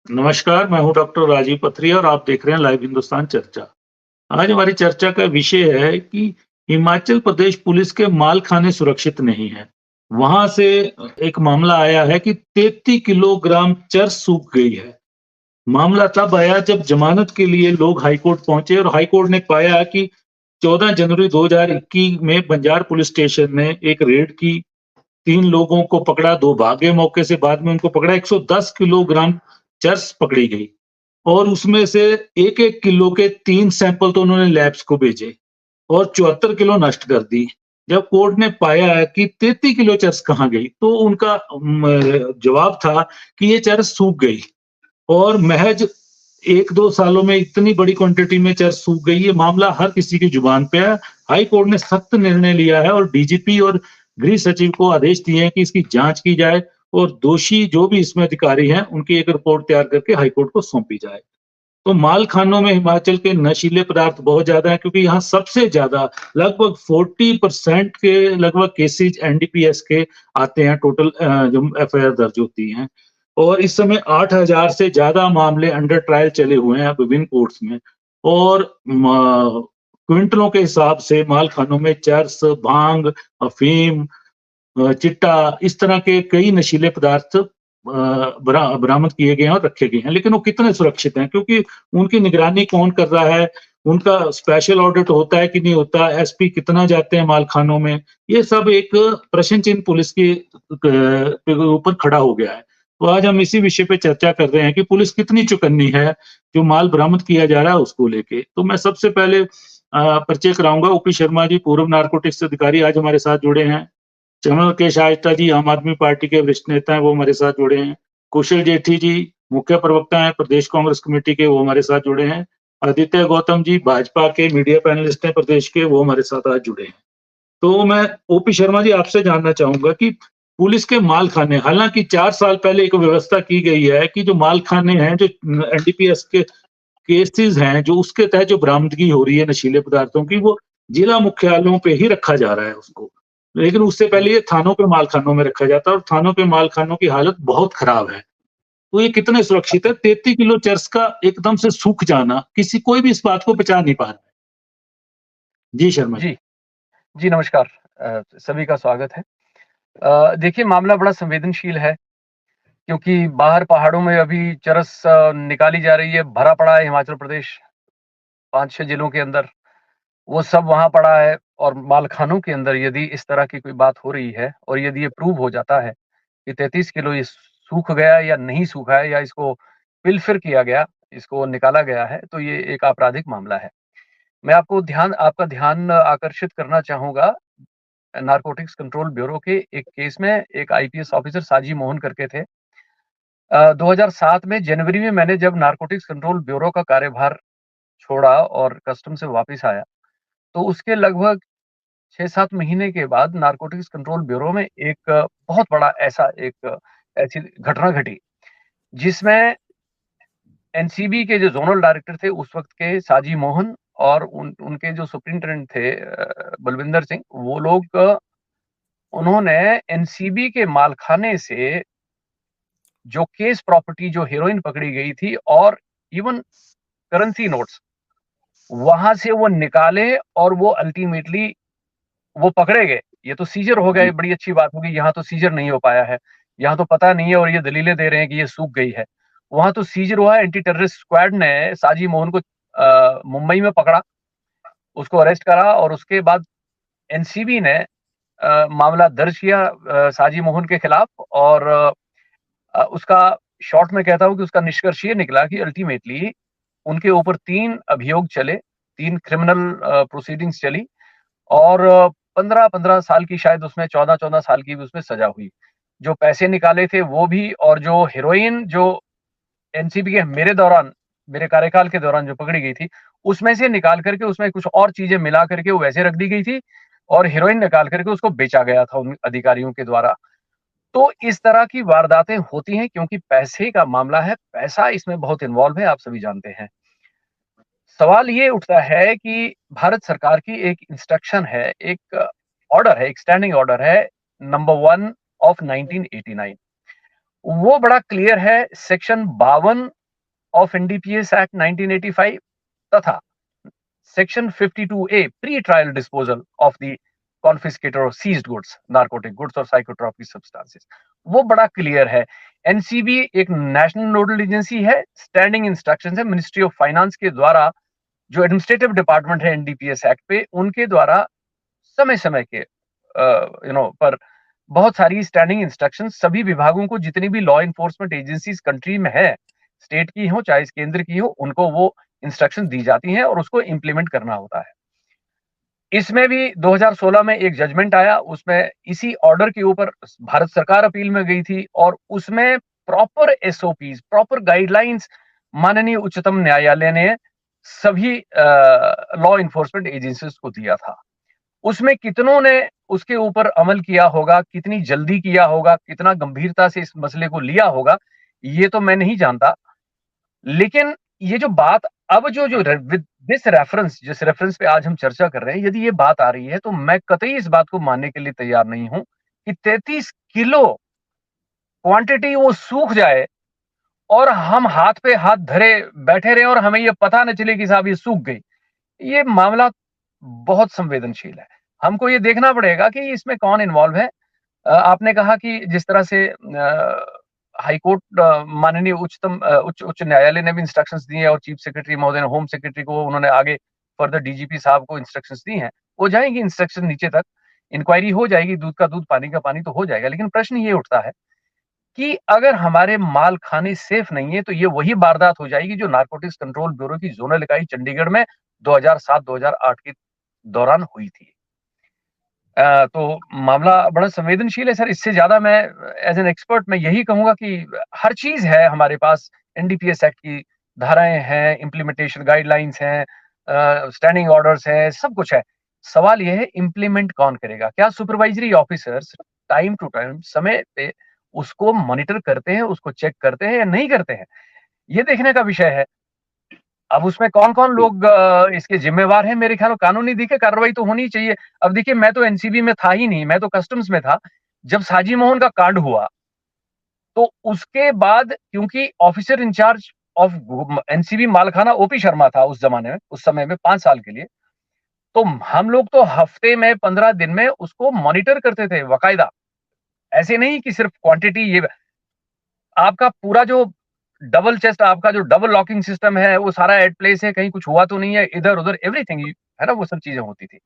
नमस्कार, मैं हूँ डॉक्टर राजीव पथरिया और आप देख रहे हैं लाइव हिंदुस्तान चर्चा। आज हमारी चर्चा का विषय है कि हिमाचल प्रदेश पुलिस के मालखाने सुरक्षित नहीं है। वहाँ से एक मामला आया है कि 33 किलोग्राम चरस सूख गई है। मामला तब आया जब जमानत के लिए लोग हाई कोर्ट पहुंचे और हाई कोर्ट ने पाया कि 14 जनवरी 2021 में बंजार पुलिस स्टेशन ने एक रेड की, 3 लोगों को पकड़ा, 2 भागे मौके से, बाद में उनको पकड़ा, 110 किलोग्राम चरस पकड़ी गई। और उसमें से 1-1 किलो के 3 सैंपल तो उन्होंने लैब्स को भेजे और 74 किलो नष्ट कर दी। जब कोर्ट ने पाया कि 33 किलो चरस कहाँ गई, तो उनका जवाब था कि ये चरस सूख गई और महज 1-2 सालों में इतनी बड़ी क्वांटिटी में चरस सूख गई, ये मामला हर किसी की जुबान पे है। हाई कोर्ट ने सख्त निर्णय लिया है और डीजीपी और गृह सचिव को आदेश दिए हैं कि इसकी जाँच की जाए और दोषी जो भी इसमें अधिकारी हैं, उनकी एक रिपोर्ट तैयार करके हाई कोर्ट को सौंपी जाए। तो माल खानों में हिमाचल के नशीले पदार्थ बहुत ज्यादा है क्योंकि यहाँ सबसे ज्यादा लगभग 40% के लगभग केसेज एनडीपीएस के आते हैं टोटल जो एफआईआर दर्ज होती हैं। और इस समय 8,000 से ज्यादा मामले अंडर ट्रायल चले हुए हैं विभिन्न कोर्ट्स में। और क्विंटलों के हिसाब से माल खानों में चरस, भांग, अफीम, चिट्टा, इस तरह के कई नशीले पदार्थ बरामद किए गए हैं और रखे गए हैं। लेकिन वो कितने सुरक्षित हैं क्योंकि उनकी निगरानी कौन कर रहा है, उनका स्पेशल ऑडिट होता है कि नहीं होता, एसपी कितना जाते हैं मालखानों में, ये सब एक प्रश्न चिन्ह पुलिस के ऊपर खड़ा हो गया है। तो आज हम इसी विषय पे चर्चा कर रहे हैं कि पुलिस कितनी चौकन्नी है जो माल बरामद किया जा रहा है उसको लेके। तो मैं सबसे पहले परिचय कराऊंगा। ओपी शर्मा जी, पूर्व नारकोटिक्स अधिकारी, आज हमारे साथ जुड़े हैं। चमन केश आयता जी, आम आदमी पार्टी के वरिष्ठ नेता हैं, वो हमारे साथ जुड़े हैं। कुशल जेठी जी, मुख्य प्रवक्ता हैं प्रदेश कांग्रेस कमेटी के, वो हमारे साथ जुड़े हैं। आदित्य गौतम जी, भाजपा के मीडिया पैनलिस्ट हैं प्रदेश के, वो हमारे साथ आज जुड़े हैं। तो मैं ओपी शर्मा जी आपसे जानना चाहूंगा कि पुलिस के मालखाने, हालांकि 4 साल पहले एक व्यवस्था की गई है कि जो मालखाने हैं, जो एनडीपीएस के केसेस हैं, जो उसके तहत जो बरामदगी हो रही है नशीले पदार्थों की, वो जिला मुख्यालयों पे ही रखा जा रहा है उसको। लेकिन उससे पहले ये थानों के मालखानों में रखा जाता है और थानों के मालखानों की हालत बहुत खराब है। तो ये कितने सुरक्षित है? 33 किलो चरस का एकदम से सूख जाना, किसी कोई भी इस बात को पचा नहीं पा रहा है। जी शर्मा जी। जी, जी नमस्कार। सभी का स्वागत है। देखिए मामला बड़ा संवेदनशील है क्योंकि बाहर पहाड़ों में अभी चरस निकाली जा रही है, भरा पड़ा है हिमाचल प्रदेश 5-6 जिलों के अंदर, वो सब वहाँ पड़ा है और मालखानों के अंदर यदि इस तरह की कोई बात हो रही है और यदि ये प्रूव हो जाता है कि 33 किलो ये सूख गया या नहीं सूखा है या इसको पिल-फिर किया गया, इसको निकाला गया है, तो ये एक आपराधिक मामला है। मैं आपका ध्यान आकर्षित करना चाहूँगा नारकोटिक्स कंट्रोल ब्यूरो के एक केस में एक आईपीएस ऑफिसर साजी मोहन करके थे। 2007 में जनवरी में मैंने जब नारकोटिक्स कंट्रोल ब्यूरो का कार्यभार छोड़ा और कस्टम से वापस आया, तो उसके लगभग 6-7 महीने के बाद नारकोटिक्स कंट्रोल ब्यूरो में एक बहुत बड़ा ऐसी घटना घटी, जिसमें एनसीबी के जो ज़ोनल डायरेक्टर थे उस वक़्त के साजी मोहन और उनके जो सुपरिटेंडेंट थे बलविंदर सिंह, वो लोग उन्होंने एनसीबी के मालखाने से जो केस प्रॉपर्टी जो हेरोइन पकड़ी गई थी और इवन करेंसी नोट्स वहां से वो निकाले और वो अल्टीमेटली वो पकड़े गए। ये तो सीजर हो गए, जी, बड़ी अच्छी बात होगी। यहाँ तो सीजर नहीं हो पाया है, यहाँ तो पता नहीं है और ये दलीलें दे रहे हैं कि ये सूख गई है। वहां तो सीजर हुआ। एंटी टेररिस्ट स्क्वाड ने साजी मोहन को मुंबई में पकड़ा, उसको अरेस्ट करा और उसके बाद एनसीबी ने मामला दर्ज किया साजी मोहन के खिलाफ और उसका शॉर्ट में कहता हूँ कि उसका निष्कर्ष ये निकला कि अल्टीमेटली उनके ऊपर 3 अभियोग चले, 3 क्रिमिनल प्रोसीडिंग्स चली और 15-15 साल की, शायद उसमें 14-14 साल की भी उसमें सजा हुई। जो पैसे निकाले थे वो भी और जो हेरोइन जो एनसीबी के मेरे कार्यकाल के दौरान जो पकड़ी गई थी, उसमें से निकाल करके उसमें कुछ और चीजें मिला करके वो वैसे रख दी गई थी और हेरोइन निकाल करके उसको बेचा गया था उन अधिकारियों के द्वारा। तो इस तरह की वारदातें होती हैं क्योंकि पैसे का मामला है, पैसा इसमें बहुत इन्वॉल्व है, आप सभी जानते हैं। सवाल ये उठता है कि भारत सरकार की एक इंस्ट्रक्शन है, एक स्टैंडिंग ऑर्डर है नंबर 1 ऑफ 1989। वो बड़ा क्लियर है। सेक्शन 52 ऑफ एनडीपीएस एक्ट 1985 तथा section 52A pre trial disposal of the confiscated और सीज्ड गुड्स, नार्कोटिक गुड्स और साइकोट्रोपिक सब्सटेंसेस, वो बड़ा क्लियर है। एनसीबी एक नेशनल नोडल एजेंसी है, स्टैंडिंग इंस्ट्रक्शंस है मिनिस्ट्री ऑफ फाइनेंस के द्वारा, जो एडमिनिस्ट्रेटिव डिपार्टमेंट है एनडीपीएस एक्ट पे, उनके द्वारा समय समय के पर बहुत सारी स्टैंडिंग इंस्ट्रक्शन सभी विभागों को, जितनी भी लॉ इन्फोर्समेंट एजेंसीज कंट्री में है, स्टेट की हो चाहे केंद्र की हो, उनको वो इंस्ट्रक्शन दी जाती हैं और उसको इंप्लीमेंट करना होता है। इसमें भी 2016 में एक जजमेंट आया, उसमें इसी ऑर्डर के ऊपर भारत सरकार अपील में गई थी और उसमें प्रॉपर एसओपीज, प्रॉपर गाइडलाइंस माननीय उच्चतम न्यायालय ने सभी लॉ इन्फोर्समेंट एजेंसीज को दिया था। उसमें कितनों ने उसके ऊपर अमल किया होगा, कितनी जल्दी किया होगा, कितना गंभीरता से इस मसले को लिया होगा, ये तो मैं नहीं जानता। लेकिन ये जो बात अब जो दिस रेफरेंस, जिस रेफरेंस पे आज हम चर्चा कर रहे हैं, यदि ये बात आ रही है तो मैं कतई इस बात को मानने के लिए तैयार नहीं हूं कि 33 किलो क्वांटिटी वो सूख जाए और हम हाथ पे हाथ धरे बैठे रहे और हमें ये पता न चले कि साहब ये सूख गई। ये मामला बहुत संवेदनशील है। हमको ये देखना पड़ेगा कि इसमें कौन इन्वॉल्व है। आपने कहा कि जिस तरह से हाईकोर्ट, माननीय उच्च न्यायालय ने भी इंस्ट्रक्शंस दी हैं और चीफ सेक्रेटरी महोदय ने, होम सेक्रेटरी को उन्होंने आगे फर्दर डीजीपी साहब को इंस्ट्रक्शंस दी हैं, वो जाएंगी इंस्ट्रक्शन नीचे तक, इंक्वायरी हो जाएगी, दूध का दूध पानी का पानी तो हो जाएगा। लेकिन प्रश्न ये उठता है कि अगर हमारे माल खाने सेफ नहीं है तो ये वही वारदात हो जाएगी जो नारकोटिक्स कंट्रोल ब्यूरो की जोनल इकाई चंडीगढ़ में 2007-2008 के दौरान हुई थी। तो मामला बड़ा संवेदनशील है सर। इससे ज्यादा मैं एज एन एक्सपर्ट मैं यही कहूंगा कि हर चीज है हमारे पास, एनडीपीएस एक्ट की धाराएं हैं, इम्प्लीमेंटेशन गाइडलाइंस हैं, स्टैंडिंग ऑर्डर्स हैं, सब कुछ है। सवाल यह है इम्प्लीमेंट कौन करेगा? क्या supervisory officers time to time समय पे उसको मॉनिटर करते हैं, उसको चेक करते हैं या नहीं करते हैं? ये देखने का विषय है। अब उसमें कौन-कौन लोग इसके जिम्मेवार हैं, मेरे ख्याल में कानूनी देखिए कार्रवाई तो होनी चाहिए। अब देखिए मैं तो एनसीबी में था ही नहीं, मैं तो कस्टम्स में था। जब साजी मोहन का कांड हुआ, तो उसके बाद क्योंकि ऑफिसर इंचार्ज ऑफ एनसीबी मालखाना ओपी शर्मा था उस जमाने में, उस समय में 5 साल के लिए। तो हम लोग तो हफ्ते में 15 दिन में उसको मॉनिटर करते थे बाकायदा। ऐसे नहीं कि सिर्फ क्वांटिटी, ये आपका पूरा जो डबल चेस्ट, आपका जो डबल लॉकिंग सिस्टम है, वो सारा एट प्लेस है, कहीं कुछ हुआ तो नहीं है, इधर-उधर एवरीथिंग, है ना? वो सब चीजें होती थी।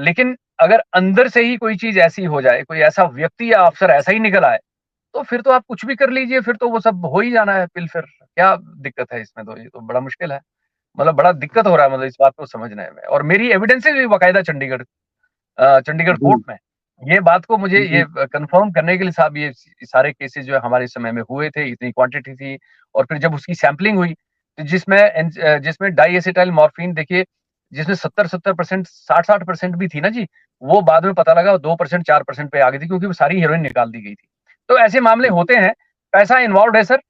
लेकिन अगर अंदर से ही कोई चीज ऐसी हो जाए, कोई ऐसा व्यक्ति या अफसर ऐसा ही निकल आए, तो फिर तो आप कुछ भी कर लीजिए, फिर तो वो सब हो ही जाना है पिल फिर। क्या दिक्कत है इसमें? तो ये तो बड़ा मुश्किल है। मतलब बड़ा दिक्कत हो रहा है मतलब इस बात को समझने में, और मेरी एविडेंसेस भी बाकायदा चंडीगढ़ जी, कोर्ट में। ये बात को मुझे ये जी, कंफर्म करने के लिए साहब, ये सारे केसेस जो है हमारे समय में हुए थे, इतनी क्वांटिटी थी, और फिर जब उसकी सैंपलिंग हुई, तो जिसमें डाइएसिटाइल मॉर्फिन देखिए, जिसमें 70-70%, 60-60% भी थी ना जी, वो बाद में पता लगा 2%, 4% पे आ गई थी, क्योंकि वो सारी हेरोइन निकाल दी गई थी। तो ऐसे मामले होते हैं, पैसा इन्वॉल्व है सर।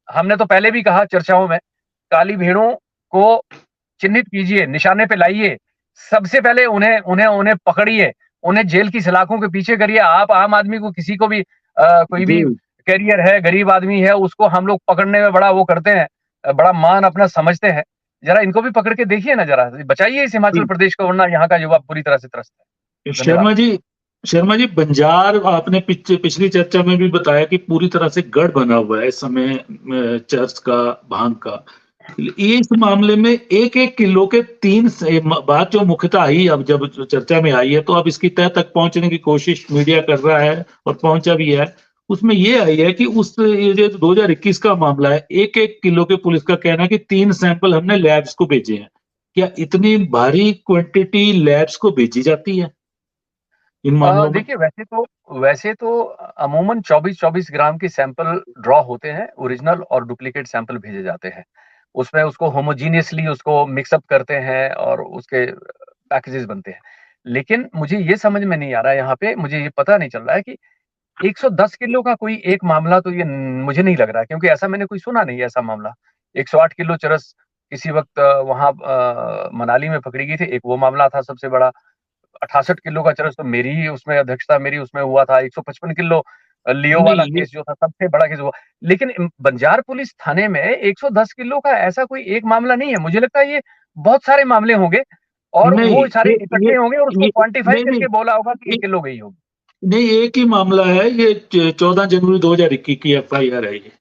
हमने तो पहले भी कहा चर्चाओं में, काली भेड़ों को चिन्हित कीजिए, निशाने पे लाइए, सबसे पहले उन्हें उन्हें उन्हें पकड़िए, उन्हें जेल की सलाखों के पीछे करिए। आप आम आदमी को, किसी को भी कोई जी। भी कैरियर है, गरीब आदमी है, उसको हम लोग पकड़ने में बड़ा वो करते हैं, बड़ा मान अपना समझते हैं। जरा इनको भी पकड़ के देखिए ना जरा, बचाइए इस हिमाचल प्रदेश को, वरना यहाँ का युवा पूरी तरह से त्रस्त है। धन्यवाद। शर्मा जी, शर्मा जी, बंजार आपने पिछली चर्चा में भी बताया कि पूरी तरह से गढ़ बना हुआ है इस समय चर्च का, भांग का। इस मामले में 1-1 किलो के 3 बात जो मुख्यतः आई, अब जब चर्चा में आई है, तो अब इसकी तह तक पहुंचने की कोशिश मीडिया कर रहा है और पहुंचा भी है। उसमें ये आई है कि ये जो 2021 का मामला है, 1-1 किलो के, पुलिस का कहना है कि 3 सैंपल हमने लैब्स को भेजे हैं। क्या इतनी भारी क्वांटिटी लैब्स को भेजी जाती है इन मामलों में? देखिए वैसे तो अमूमन 24-24 ग्राम के सैंपल ड्रॉ होते हैं, ओरिजिनल और डुप्लीकेट सैंपल भेजे जाते हैं। उसमें उसको होमोजीनियसली उसको मिक्स अप करते हैं और उसके पैकेजेस बनते हैं। लेकिन मुझे ये समझ में नहीं आ रहा है यहाँ पे, मुझे ये पता नहीं चल रहा है कि 110 किलो का कोई एक मामला तो ये मुझे नहीं लग रहा है, क्योंकि ऐसा मैंने कोई सुना नहीं है ऐसा मामला। 108 किलो चरस किसी वक़्त वहाँ मनाली में पकड़ी गई थी, एक वो मामला था सबसे बड़ा। 68 किलो का चरस तो मेरी ही उसमें अध्यक्षता मेरी उसमें हुआ था। 155 किलो लियो वाला नहीं, ये केस जो था सबसे बड़ा केस हुआ। लेकिन बंजार पुलिस थाने में 110 किलो का ऐसा कोई एक मामला नहीं है, मुझे लगता है ये बहुत सारे मामले होंगे और नहीं, वो सारे ये इकट्ठे होंगे और उसको ये क्वांटिफाई नहीं, नहीं, करके बोला होगा कि 1 ये- किलो गई होगी। नहीं, एक ही मामला है ये। 14 जनवरी 2021 की FIR है ये।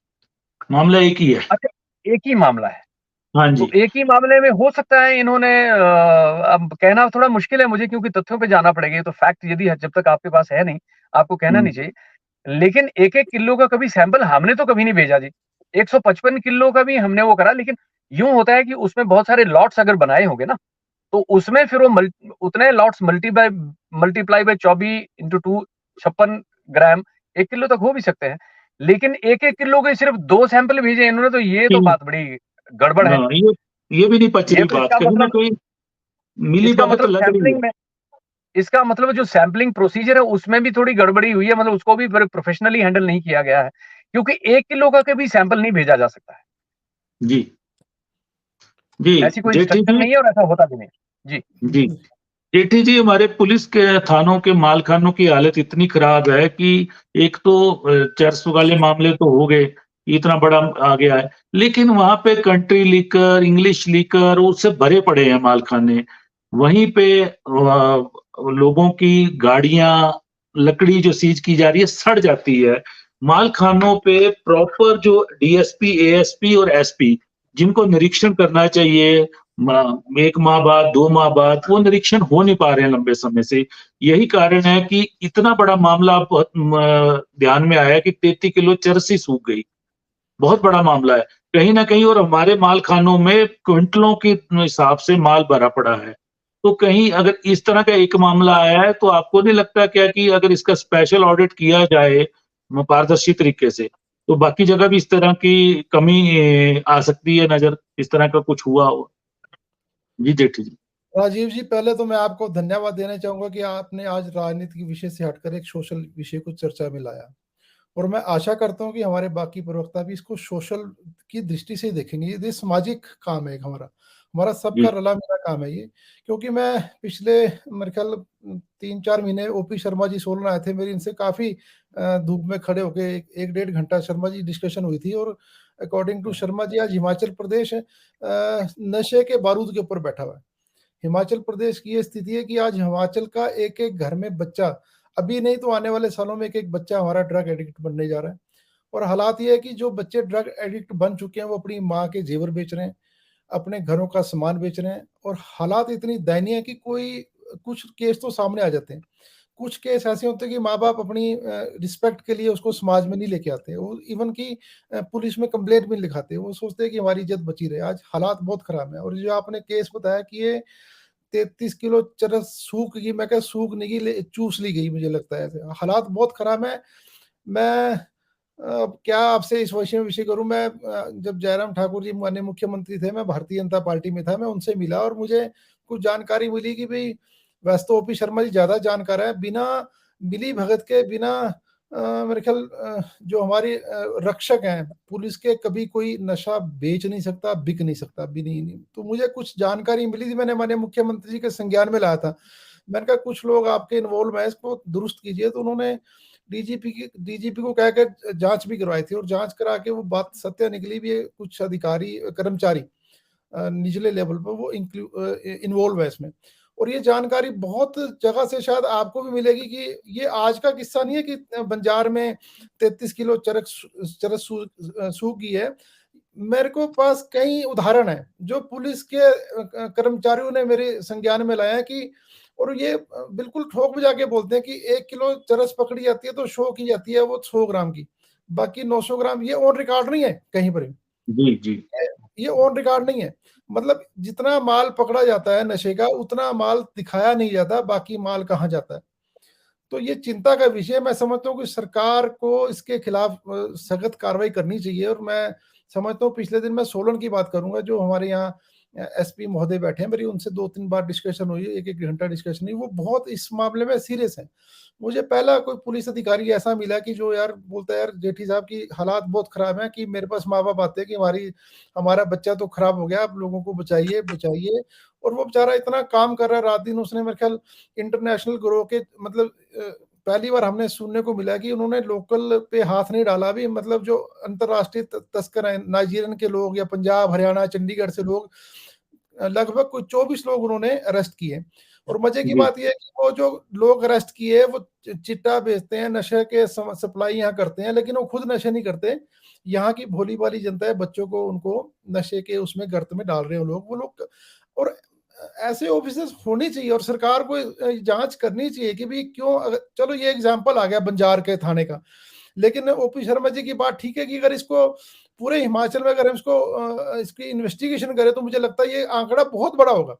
मामला एक ही है। अच्छा, एक ही मामला है। हाँ तो जी। एक ही मामले में हो सकता है इन्होंने अब कहना थोड़ा मुश्किल है मुझे क्योंकि तथ्यों पे जाना पड़ेगा। ये तो फैक्ट यदि जब तक आपके पास है नहीं, आपको कहना नहीं हम्म, चाहिए। लेकिन 1-1 किलो का कभी सैंपल हमने तो कभी नहीं भेजा जी। 155 किलो का भी हमने वो करा, लेकिन यूँ होता है कि उसमें बहुत सारे लॉट्स अगर बनाए होंगे ना, तो उसमें फिर वो उतने lots multiply by 24 into 2 56 gram 1 kilo तक हो भी सकते हैं। लेकिन 1-1 किलो के सिर्फ 2 सैंपल भेजे इन्होंने, तो ये तो कि- बात बड़ी गड़बड़ है। हाँ, ये भी नहीं पच ये रही तो बात, कहीं ना कहीं मिली इसका भगत मतलब लग रही सैंपलिंग है। में इसका मतलब जो सैंपलिंग प्रोसीजर है उसमें भी थोड़ी गड़बड़ी हुई है, मतलब उसको भी बड़े प्रोफेशनली हैंडल नहीं किया गया है। क्योंकि 1 किलो का कभी सैंपल नहीं भेजा जा सकता है। जी, जी। ऐसी कोई जेठी इंस्ट्रक्शन जी, नहीं है और ऐसा होता भी नहीं। जी। जी, जेठी जी, हमारे पुलिस के थानों के मालखानों की हालत इतनी खराब है कि एक तो चर्स वाले मामले तो हो गए, इतना बड़ा आ गया है, लेकिन वहां पे कंट्री लीकर, इंग्लिश लीकर उससे भरे पड़े हैं मालखाने। वहीं पे लोगों की गाड़ियां, लकड़ी जो सीज की जा रही है सड़ जाती है। मालखानों पे प्रॉपर जो DSP, ASP और SP जिनको निरीक्षण करना चाहिए 1 माह बाद, 2 माह बाद, वो निरीक्षण हो नहीं पा रहे हैं लंबे समय से। यही कारण है कि इतना बड़ा मामला अब ध्यान में आया कि 33 किलो चरसी सूख गई। बहुत बड़ा मामला है कहीं ना कहीं, और हमारे माल खानों में क्विंटलों के हिसाब से माल भरा पड़ा है। तो कहीं अगर इस तरह का एक मामला आया है तो आपको नहीं लगता क्या कि अगर इसका स्पेशल ऑडिट किया जाए पारदर्शी तरीके से, तो बाकी जगह भी इस तरह की कमी आ सकती है नजर, इस तरह का कुछ हुआ हो? जी जेठी जी। राजीव जी, पहले तो मैं आपको धन्यवाद देना चाहूंगा कि आपने आज राजनीति के विषय से हटकर एक सोशल विषय को चर्चा में लाया। और मैं आशा करता हूं कि हमारे बाकी प्रवक्ता भी इसको सोशल की दृष्टि से देखेंगे। ये सामाजिक काम है, एक हमारा हमारा सबका जी। रला मिला काम है ये। क्योंकि मैं पिछले मेरे ख्याल 3-4 महीने OP शर्मा जी सोलन आए थे, मेरी इनसे काफी धूप में खड़े होके 1-1.5 घंटा शर्मा जी डिस्कशन हुई थी। और अकॉर्डिंग टू शर्मा जी, आज हिमाचल प्रदेश नशे के बारूद के ऊपर बैठा हुआ है। हिमाचल प्रदेश की ये स्थिति है कि आज हिमाचल का एक एक घर में बच्चा, अभी नहीं तो आने वाले सालों में एक एक बच्चा हमारा ड्रग एडिक्ट बनने जा रहा है। और हालात ये है कि जो बच्चे ड्रग एडिक्ट बन चुके हैं वो अपनी माँ के जेवर बेच रहे हैं, अपने घरों का सामान बेच रहे हैं। और हालात इतनी दयनीय है कि कोई कुछ केस तो सामने आ जाते हैं। कुछ केस ऐसे होते हैं कि माँ बाप अपनी रिस्पेक्ट के लिए उसको समाज में नहीं लेके आते, वो इवन की पुलिस में कंप्लेंट भी नहीं लिखाते, वो सोचते हैं कि हमारी इज्जत बची रहे। आज हालात बहुत खराब है। और जो आपने केस बताया कि ये 33 किलो चरस सूख गई, मैं क्या सूख नहीं गई, चूस ली गई, मुझे लगता है ऐसे हालात बहुत खराब है। मैं क्या आपसे इस विषय करूं। मैं जब जयराम ठाकुर जी माननीय मुख्यमंत्री थे, मैं भारतीय जनता पार्टी में था, मैं उनसे मिला और मुझे कुछ जानकारी मिली कि भाई वैसे तो OP शर्मा जी ज्यादा जानकार है, बिना मिली भगत के, बिना मेरे ख्याल जो हमारे रक्षक हैं पुलिस के, कभी कोई नशा बेच नहीं सकता, बिक नहीं सकता भी नहीं। तो मुझे कुछ जानकारी मिली थी, मैंने माननीय मुख्यमंत्री जी के संज्ञान में लाया था। मैंने कहा कुछ लोग आपके इन्वॉल्व हैं, इसको दुरुस्त कीजिए। तो उन्होंने DGP को कहकर जांच भी करवाई थी, और जांच करा के वो बात सत्य निकली भी है। कुछ अधिकारी कर्मचारी निचले लेवल पर वो इन्वॉल्व है इसमें। और ये जानकारी बहुत जगह से शायद आपको भी मिलेगी कि ये आज का किस्सा नहीं है कि बंजार में 33 किलो चरस सूख गई है। मेरे को पास कई उदाहरण है जो पुलिस के कर्मचारियों ने मेरे संज्ञान में लाया है कि, और ये बिल्कुल ठोक बजा के बोलते हैं कि 1 किलो चरस पकड़ी जाती है तो शो की जाती है वो 100 ग्राम की, बाकी 900 ग्राम। ये ऑन रिकॉर्ड नहीं है कहीं पर भी, जी। जी। ये ऑन रिकॉर्ड नहीं है। मतलब जितना माल पकड़ा जाता है नशे का, उतना माल दिखाया नहीं जाता, बाकी माल कहाँ जाता है। तो ये चिंता का विषय है। मैं समझता हूँ कि सरकार को इसके खिलाफ सख्त कार्रवाई करनी चाहिए। और मैं समझता हूँ, पिछले दिन मैं सोलन की बात करूंगा, जो हमारे यहाँ SP महोदय बैठे हैं, मेरी उनसे 2-3 बार डिस्कशन हुई, 1-1 घंटा डिस्कशन हुई। वो बहुत इस मामले में सीरियस है। मुझे पहला कोई पुलिस अधिकारी ऐसा मिला कि जो यार बोलता है, यार जेठी साहब की हालात बहुत खराब हैं, कि मेरे पास माँ बाप आते हैं कि हमारा बच्चा तो खराब हो गया, आप लोगों को बचाइए बचाइए। और वो बेचारा इतना काम कर रहा है रात दिन। उसने मेरे ख्याल इंटरनेशनल ग्रो के मतलब पहली बार हमने सुनने को मिला कि उन्होंने लोकल पे हाथ नहीं डाला अभी, मतलब जो अंतर्राष्ट्रीय तस्कर हैं, नाइजीरियन के लोग या पंजाब, हरियाणा, चंडीगढ़ से लोग, लगभग कोई 24 लोग उन्होंने अरेस्ट किए। और मजे की बात यह है कि वो जो लोग अरेस्ट किए वो चिट्टा बेचते हैं, नशे के सप्लाई यहाँ करते हैं, लेकिन वो खुद नशे नहीं करते। यहाँ की भोली भाली जनता है, बच्चों को उनको नशे के उसमें गर्त में डाल रहे हैं वो लोग। और ऐसे ऑफिसर्स होने चाहिए और सरकार को जांच करनी चाहिए कि भी क्यों। चलो ये एग्जाम्पल आ गया बंजार के थाने का, लेकिन ओपी शर्मा जी की बात ठीक है कि अगर इसको पूरे हिमाचल में अगर हम इसकी इन्वेस्टिगेशन करें तो मुझे लगता है ये आंकड़ा बहुत बड़ा होगा,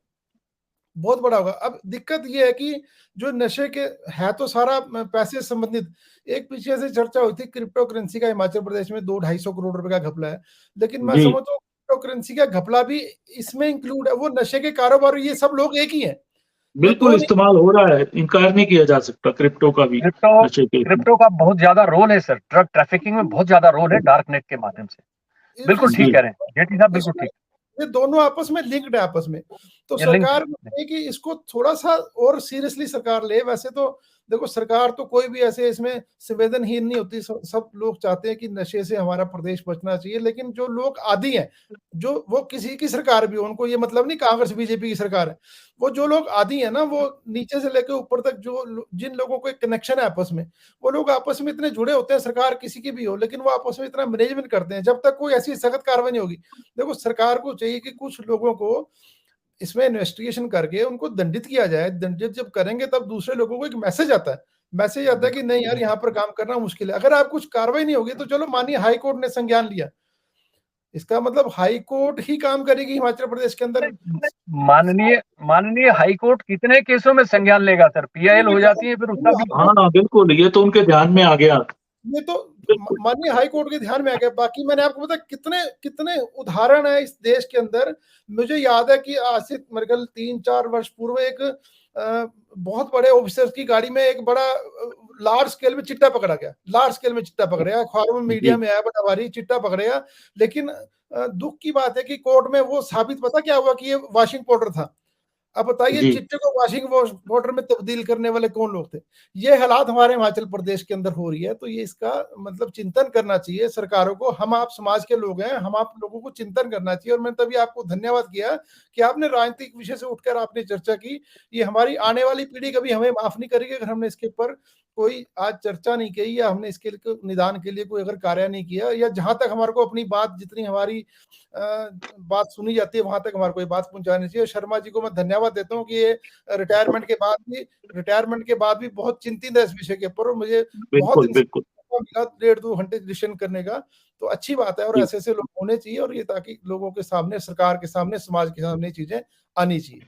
बहुत बड़ा होगा। अब दिक्कत ये है कि जो नशे के है तो सारा पैसे संबंधित, एक पीछे से चर्चा हुई थी क्रिप्टो करेंसी का हिमाचल प्रदेश में 200-250 करोड़ रुपए का घपला है, लेकिन मैं समझता हूँ क्रिप्टो करेंसी का घपला भी इसमें इंक्लूड है। वो नशे के कारोबार, ये सब लोग एक ही हैं, बिल्कुल इस्तेमाल हो रहा है, इनकार नहीं किया जा सकता क्रिप्टो का भी। क्रिप्टो का बहुत ज्यादा रोल है सर, ड्रग ट्रैफिकिंग में बहुत ज्यादा रोल है डार्क नेट के माध्यम से। बिल्कुल ठीक कह रहे हैं जेटली साहब, बिल्कुल ठीक। ये दोनों आपस में लिंक्ड है आपस में, तो सरकार है कि इसको थोड़ा सा और सीरियसली सरकार ले। वैसे तो देखो सरकार तो कोई भी ऐसे इसमें संवेदनहीन नहीं होती, सब लोग चाहते हैं कि नशे से हमारा प्रदेश बचना चाहिए, लेकिन जो लोग आदी हैं, जो वो किसी की सरकार भी हो, उनको ये मतलब नहीं कांग्रेस बीजेपी की सरकार है, वो जो लोग आदी है ना, वो नीचे से लेकर ऊपर तक जो जिन लोगों को एक कनेक्शन है आपस में, वो लोग आपस में इतने जुड़े होते हैं, सरकार किसी की भी हो, लेकिन वो आपस में इतना मैनेजमेंट करते हैं। जब तक कोई ऐसी सख्त कार्रवाई नहीं होगी, देखो सरकार को चाहिए कि कुछ लोगों को इसमें इन्वेस्टिगेशन करके उनको दंडित किया जाए। दंडित जब करेंगे तब दूसरे लोगों को एक मैसेज आता है कि नहीं यार यहाँ पर काम करना मुश्किल है। अगर आप कुछ कार्रवाई नहीं होगी तो चलो मानिए हाई कोर्ट ने संज्ञान लिया, इसका मतलब हाई कोर्ट ही काम करेगी हिमाचल प्रदेश के अंदर। माननीय हाई कोर्ट कितने केसों में संज्ञान लेगा सर? पीआईएल हो जाती है फिर उसका भी। हाँ बिल्कुल, ये तो उनके ध्यान में आ गया, ये तो माननीय हाई कोर्ट के ध्यान में आ गया। बाकी मैंने आपको बताया कितने कितने उदाहरण है इस देश के अंदर। मुझे याद है कि आज से मेरे ख्याल 3-4 वर्ष पूर्व एक बहुत बड़े ऑफिसर्स की गाड़ी में एक बड़ा लार्ज स्केल में चिट्टा पकड़ा गया, लार्ज स्केल में चिट्टा पकड़ा गया, अखबारों में मीडिया में आया बड़ा भारी चिट्टा पकड़ा गया। लेकिन दुख की बात है कि कोर्ट में वो साबित पता क्या हुआ कि ये वॉशिंग पाउडर था। अब बताइए चिट्टे को वॉशिंग पाउडर में तब्दील करने वाले कौन लोग थे? ये हालात हमारे हिमाचल प्रदेश के अंदर हो रही है, तो ये इसका मतलब चिंतन करना चाहिए सरकारों को। हम आप समाज के लोग हैं, हम आप लोगों को चिंतन करना चाहिए। और मैंने तभी आपको धन्यवाद किया कि आपने राजनीतिक विषय से उठकर आपने चर्चा की। ये हमारी आने वाली पीढ़ी कभी हमें माफ नहीं करेगी अगर हमने इसके ऊपर कोई आज चर्चा नहीं की या हमने इसके निदान के लिए कोई अगर कार्य नहीं किया, या जहां तक हमारे को अपनी बात, जितनी हमारी बात सुनी जाती है वहां तक हमारे को ये बात पहुंचानी चाहिए। शर्मा जी को मैं धन्यवाद देता हूँ कि ये रिटायरमेंट के बाद भी बहुत चिंतित है इस विषय के ऊपर, और मुझे बहुत मिला 1.5-2 घंटे डिस्कशन करने का, तो अच्छी बात है। और ऐसे ऐसे लोग होने चाहिए, और ये ताकि लोगों के सामने, सरकार के सामने, समाज के सामने चीजें आनी चाहिए।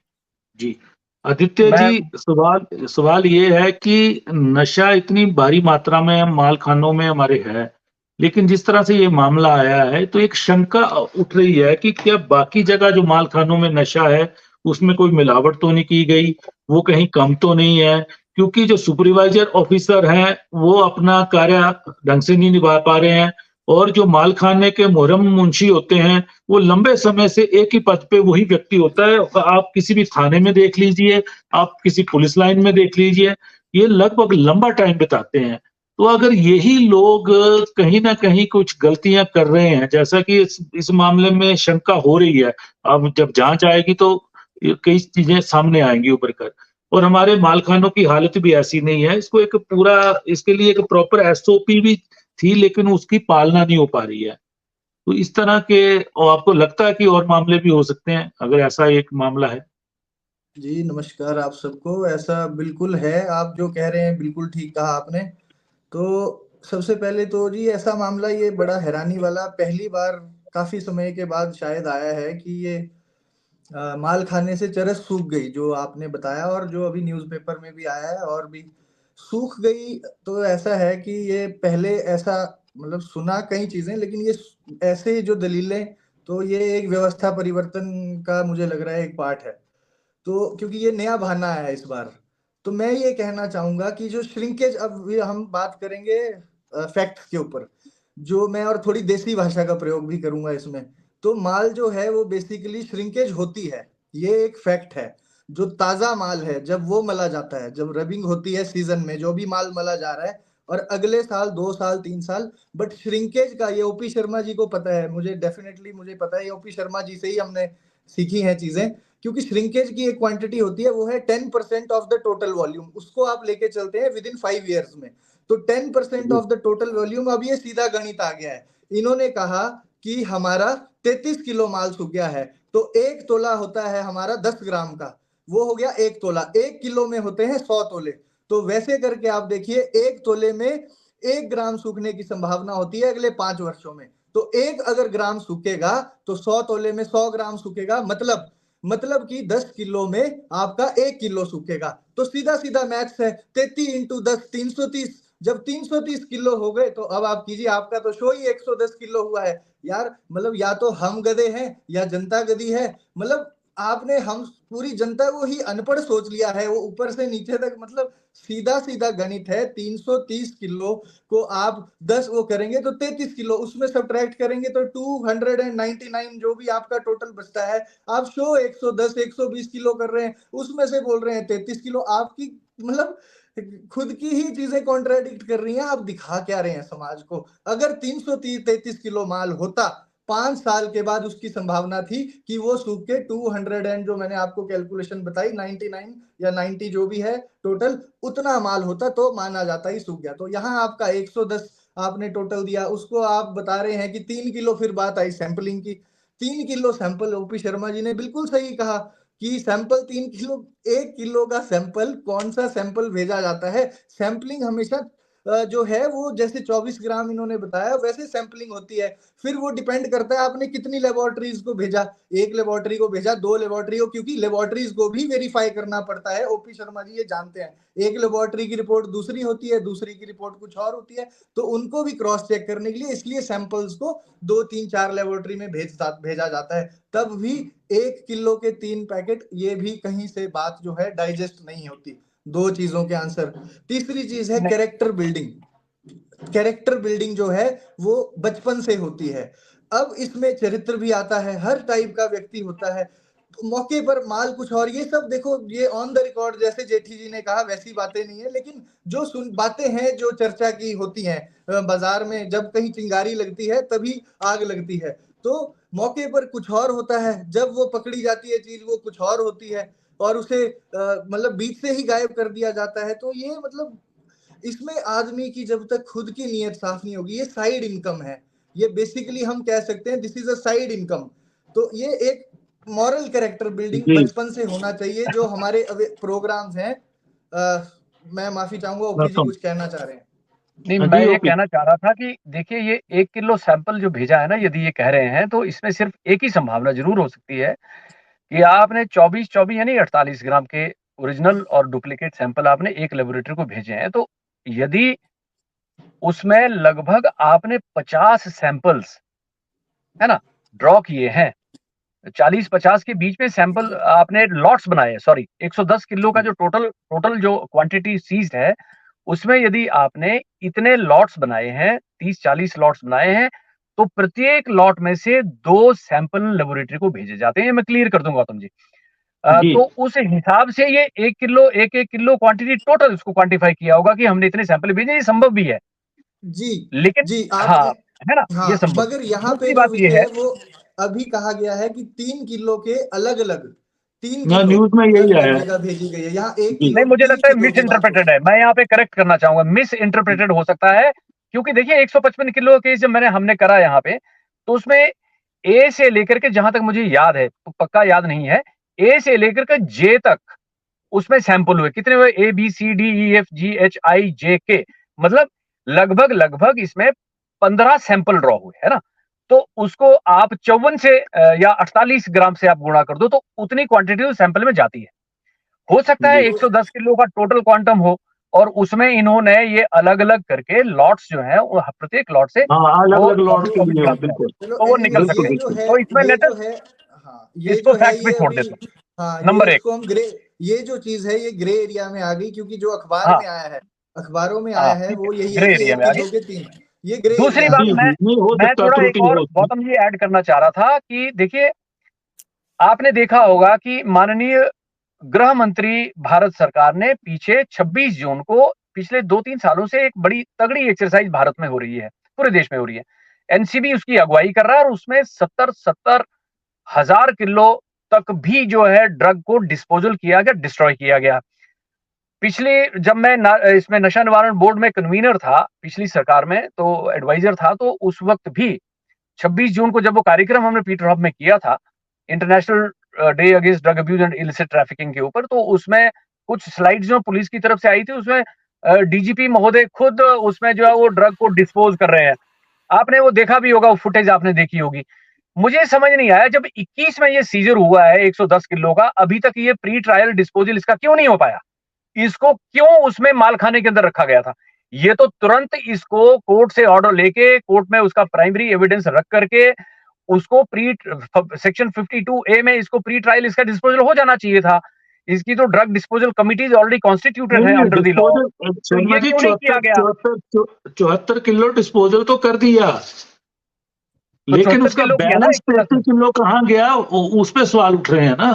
जी आदित्य जी, सवाल ये है कि नशा इतनी भारी मात्रा में माल खानों में हमारे है, लेकिन जिस तरह से ये मामला आया है तो एक शंका उठ रही है कि क्या बाकी जगह जो माल खानों में नशा है उसमें कोई मिलावट तो नहीं की गई, वो कहीं कम तो नहीं है, क्योंकि जो सुपरवाइजर ऑफिसर हैं वो अपना कार्य ढंग से नहीं निभा पा रहे हैं, और जो माल खाने के मुहर्रम मुंशी होते हैं वो लंबे समय से एक ही पद पे वही व्यक्ति होता है। आप किसी भी थाने में देख लीजिए, आप किसी पुलिस लाइन में देख लीजिए, ये लगभग लंबा टाइम बिताते हैं। तो अगर यही लोग कहीं ना कहीं कुछ गलतियां कर रहे हैं, जैसा कि इस मामले में शंका हो रही है, अब जब जांच आएगी तो कई चीजें सामने आएंगी उभर कर। और हमारे मालखानों की हालत भी ऐसी नहीं है, इसके लिए एक प्रॉपर एसओपी भी थी, लेकिन उसकी पालना नहीं हो पा रही है। तो इस तरह के, और आपको लगता है कि और मामले भी हो सकते हैं अगर ऐसा एक मामला है? जी नमस्कार आप सबको। ऐसा बिल्कुल है, आप जो कह रहे हैं बिल्कुल ठीक कहा आपने। तो सबसे पहले तो जी ऐसा मामला ये बड़ा हैरानी वाला पहली बार काफी समय के बाद शायद आया है कि ये माल खाने से चरस सूख गई, जो आपने बताया, और जो अभी न्यूज़पेपर में भी आया है और भी सूख गई। तो ऐसा है कि ये पहले ऐसा मतलब सुना कई चीजें, लेकिन ये ऐसे जो दलीलें, तो ये एक व्यवस्था परिवर्तन का मुझे लग रहा है एक पार्ट है। तो क्योंकि ये नया बहाना है इस बार, तो मैं ये कहना चाहूंगा कि जो श्रिंकेज, अब हम बात करेंगे फैक्ट के ऊपर, जो मैं और थोड़ी देसी भाषा का प्रयोग भी करूंगा इसमें। तो माल जो है वो बेसिकली श्रिंकेज होती है, ये एक फैक्ट है। जो ताजा माल है जब वो मला जाता है, जब रबिंग होती है सीजन में, जो भी माल मला जा रहा है, और अगले साल 2 साल 3 साल, बट श्रिंकेज का ये ओपी शर्मा जी को पता है, मुझे डेफिनेटली मुझे पता है, ये ओपी शर्मा जी से ही हमने सीखी हैं चीजें, क्योंकि श्रिंकेज की एक क्वांटिटी होती है, वो है 10% ऑफ द टोटल वॉल्यूम, उसको आप लेके चलते हैं विद इन 5 ईयर्स में, तो 10% ऑफ द टोटल वॉल्यूम। अब ये सीधा गणित आ गया है, इन्होंने कहा कि हमारा 33 किलो माल सूख गया है, तो 1 तोला होता है हमारा 10 ग्राम का, वो हो गया 1 तोला, 1 किलो में होते हैं 100 तोले, तो वैसे करके आप देखिए 1 तोले में 1 ग्राम सूखने की संभावना होती है अगले 5 वर्षों में, तो 1 अगर ग्राम सूखेगा तो 100 तोले में 100 ग्राम सूखेगा, मतलब कि 10 किलो में आपका 1 किलो सूखेगा, तो सीधा सीधा मैथ्स है, 33 इंटू 10 330, जब 330 किलो हो गए तो अब आप कीजिए, आपका तो शो ही 110 किलो हुआ है यार, मतलब या तो हम गधे हैं या जनता गधी है, मतलब आपने हम पूरी जनता को ही अनपढ़ सोच लिया है, वो ऊपर से नीचे तक, मतलब सीधा सीधा गणित है, 330 किलो को आप 10 वो करेंगे तो 33 किलो, उसमें सब्ट्रैक्ट करेंगे तो 299 जो भी आपका टोटल बचता है, आप शो 110 120 किलो कर रहे हैं, उसमें से बोल रहे हैं 33 किलो, आपकी मतलब खुद की ही चीजें कॉन्ट्राडिक्ट कर रही हैं, आप दिखा क्या रहे हैं समाज को। अगर 333 किलो माल होता 5 साल के बाद, उसकी संभावना थी कि वो सूख के 200 एंड जो मैंने आपको कैलकुलेशन बताई 99 या 90 जो भी है टोटल, उतना माल होता तो माना जाता ही सूख गया, तो यहाँ आपका 110 आपने टोटल दिया, उसको आप बता रहे हैं कि 3 किलो, फिर बात आई सैंपलिंग की, 3 kilo sample, OP Sharma ji ने बिल्कुल सही कहा कि सैंपल 3 किलो, 1 किलो का सैंपल, कौन सा सैंपल भेजा जाता है, सैंपलिंग हमेशा जो है वो जैसे 24 ग्राम इन्होंने बताया वैसे सैंपलिंग होती है, फिर वो डिपेंड करता है आपने कितनी लेबोरेटरीज को भेजा, 1 लेबोरेटरी को भेजा, 2 लेबोरेटरी को, क्योंकि लेबोरेटरीज को भी वेरीफाई करना पड़ता है, ओपी शर्मा जी ये जानते हैं, एक लेबोरेटरी की रिपोर्ट दूसरी होती है, दूसरी की रिपोर्ट कुछ और होती है, तो उनको भी क्रॉस चेक करने के लिए, इसलिए सैंपल्स को 2 3 4 लेबोरेटरी में भेजा जाता है, तब भी 1 किलो के 3 पैकेट, ये भी कहीं से बात जो है डाइजेस्ट नहीं होती। 2 चीजों के आंसर। तीसरी चीज है कैरेक्टर बिल्डिंग, कैरेक्टर बिल्डिंग जो है वो बचपन से होती है, अब इसमें चरित्र भी आता है, हर टाइप का व्यक्ति होता है, मौके पर माल कुछ और, ये सब देखो, ये ऑन द रिकॉर्ड जैसे जेठी जी ने कहा वैसी बातें नहीं है, लेकिन जो बातें हैं जो चर्चा की होती हैं, बाजार में जब कहीं चिंगारी लगती है तभी आग लगती है, तो मौके पर कुछ और होता है, जब वो पकड़ी जाती है चीज वो कुछ और होती है, और उसे मतलब बीच से ही गायब कर दिया जाता है, तो ये मतलब इसमें आदमी की जब तक खुद की नीयत साफ नहीं होगी, ये साइड इनकम है, ये बेसिकली हम कह सकते हैं this is a side income, तो ये एक मॉरल कैरेक्टर बिल्डिंग जी बचपन से होना चाहिए, जो हमारे प्रोग्राम्स हैं। मैं माफी चाहूंगा, ओपी जी कुछ कहना चाह रहे हैं। नहीं, हाँ मैं जी ये ओपी। कहना चाह रहा था कि देखिए ये 1 किलो सैंपल जो भेजा है ना, यदि ये कह रहे हैं तो इसमें सिर्फ एक ही संभावना जरूर हो सकती है कि आपने 24 यानी 48 ग्राम के ओरिजिनल और डुप्लीकेट सैंपल आपने एक लेबोरेटरी को भेजे हैं, तो यदि उसमें लगभग आपने 50 सैंपल्स, है ना, ड्रॉ किए हैं, 40-50 के बीच में सैंपल आपने लॉट्स बनाए, सॉरी 110 किलो का जो टोटल टोटल जो क्वांटिटी सीज्ड है, उसमें यदि आपने इतने लॉट्स बनाए हैं, 30-40 लॉट्स बनाए हैं, तो प्रत्येक लॉट में से 2 सैंपल लेबोरेटरी को भेजे जाते हैं। ये मैं क्लियर कर दूंगा गौतम जी। जी तो उस हिसाब से ये 1 किलो 1-1 किलो क्वांटिटी टोटल उसको क्वांटिफाई किया होगा कि हमने इतने सैंपल भेजे, ये संभव भी है। जी लेकिन जी हाँ, आपने, है ना? हाँ ये संभव मगर है। यहाँ पे दूसरी जो बात ये विषय है, है वो अभी कहा गया है कि 3 किलो के अलग अलग, 3 हाँ किलो न्यूज में अलग यही अलग आया है। जगह भेजी गई है, यहाँ 1 जी नहीं किलो मुझे 3 लगता है किलो मिस की बात हो इंटरप्रेटेड है। मैं यहाँ पे करेक्ट करना चाहूंगा, मिस इंटरप्रेटेड हो सकता है, क्योंकि देखिए 155 किलो केस जब हमने करा यहाँ पे, तो उसमें ए से लेकर के, जहां तक मुझे याद है, तो पक्का याद नहीं है, ए से लेकर के जे तक उसमें सैंपल हुए, कितने हुए, A B C D E F G H I J K, मतलब लगभग लगभग इसमें 15 सैंपल ड्रॉ हुए, है ना? तो उसको आप 54 से या 48 ग्राम से आप गुणा कर दो, तो उतनी क्वांटिटी उस सैंपल में जाती है। हो सकता है जी 110 किलो का टोटल क्वांटम हो, और उसमें इन्होंने ये अलग अलग करके लॉट्स जो है, प्रत्येक लॉट से हाँ अलग वो अलग लॉट के 24 लिए हो, ग्राम का है, बिल्कुल चलो तो वो निकल एनीवेज बिल्कुल सकते हैं। बिल्कुल। तो इसमें ये लेटेस्ट जो है, हाँ ये इसको जो है फैक्ट पे ये छोड़ अभी, देता हूँ। हाँ ये नंबर एक। इसको हम ग्रे, ये जो चीज है ये ग्रे एरिया में आ गई, क्योंकि जो अखबार हाँ में आया है, अखबारों में आया हाँ, है ठीक है, वो यही है ग्रे कि एरिया 1 में आ किलो गई। के 3, ये ग्रे दूसरी एरिया बात, है। जी नहीं हो मैं सकता, थोड़ा एक त्रुटि और हो उसमें। गौतम जी ऐड करना चाह रहा था कि देखिए आपने देखा होगा कि माननीय गृह मंत्री भारत सरकार ने पीछे 26 जून को पिछले 2-3 सालों से एक बड़ी तगड़ी एक्सरसाइज भारत में हो रही है, पूरे देश में हो रही है। एनसीबी उसकी अगुवाई कर रहा है और उसमें 70 हजार किलो तक भी जो है ड्रग को डिस्पोजल किया गया, डिस्ट्रॉय किया गया। पिछली जब मैं इसमें नशा निवारण बोर्ड में कन्वीनर था पिछली सरकार में, तो एडवाइजर था, तो उस वक्त भी 26 जून को जब वो कार्यक्रम हमने पीटर हब में किया था, international day against drug abuse and illicit trafficking के ऊपर, तो उसमें कुछ स्लाइड्स जो पुलिस की तरफ से आई थी, उसमें डीजीपी महोदय खुद उसमें जो है वो ड्रग को डिस्पोज कर रहे हैं। आपने वो देखा भी होगा, वो फुटेज आपने देखी होगी। मुझे समझ नहीं आया, जब 21 में ये सीजर हुआ है 110 किलो का, अभी तक ये प्री ट्रायल डिस्पोजल इसका क्यों नहीं हो पाया? इसको क्यों उसमें मालखाने के अंदर रखा गया था? ये तो तुरंत इसको कोर्ट से ऑर्डर लेके, कोर्ट में उसका प्राइमरी एविडेंस रख करके उसको सेक्शन 52A में इसको प्री ट्रायल इसका डिस्पोजल हो जाना चाहिए था। इसकी तो drug disposal committees already constituted है अंडर द लॉ। तो ये क्यों नहीं किया गया? 74 किलो डिस्पोजल तो कर दिया, तो लेकिन उसका बैलेंस 33 किलो कहाँ गया, उस पे सवाल उठ रहे हैं ना।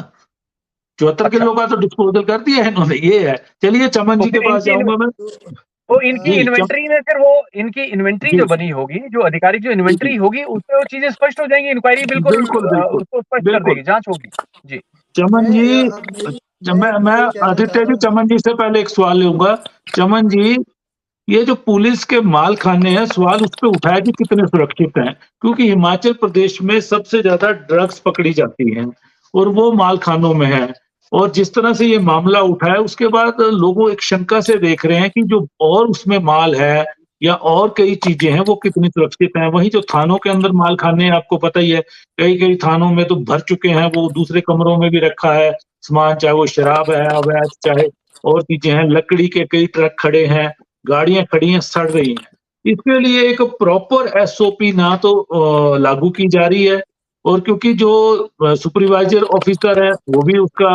74 किलो का तो डिस्पोजल कर दिया है इन्होंने, ये है। चलिए चमन जी के पास जाऊंगा मैं। तो इनकी इन्वेंट्री में फिर वो इनकी इन्वेंट्री जो बनी होगी, जो आधिकारिक जो इन्वेंट्री होगी, उसमें वो चीजें स्पष्ट हो जाएंगी। इंक्वायरी बिल्कुल उसको स्पष्ट कर देगी, जांच होगी। जी चमन जी, मैं आदित्य जी, चमन जी से पहले एक सवाल लूंगा। चमन जी, ये जो पुलिस के माल खाने हैं, सवाल उस पर उठाया कि कितने सुरक्षित हैं, क्योंकि हिमाचल प्रदेश में सबसे ज्यादा ड्रग्स पकड़ी जाती हैं और वो माल खानों में है। और जिस तरह से ये मामला उठा है, उसके बाद लोगों एक शंका से देख रहे हैं कि जो और उसमें माल है या और कई चीजें हैं, वो कितनी सुरक्षित हैं। वहीं जो थानों के अंदर माल खाने, आपको पता ही है, कई थानों में तो भर चुके हैं, वो दूसरे कमरों में भी रखा है सामान, चाहे वो शराब है अवैध, चाहे और चीजें हैं। लकड़ी के कई ट्रक खड़े हैं, गाड़ियां खड़ी हैं, सड़ रही हैं। इसके लिए एक प्रॉपर एसओपी ना तो लागू की जा रही है, और क्योंकि जो सुपरवाइजर ऑफिसर है वो भी उसका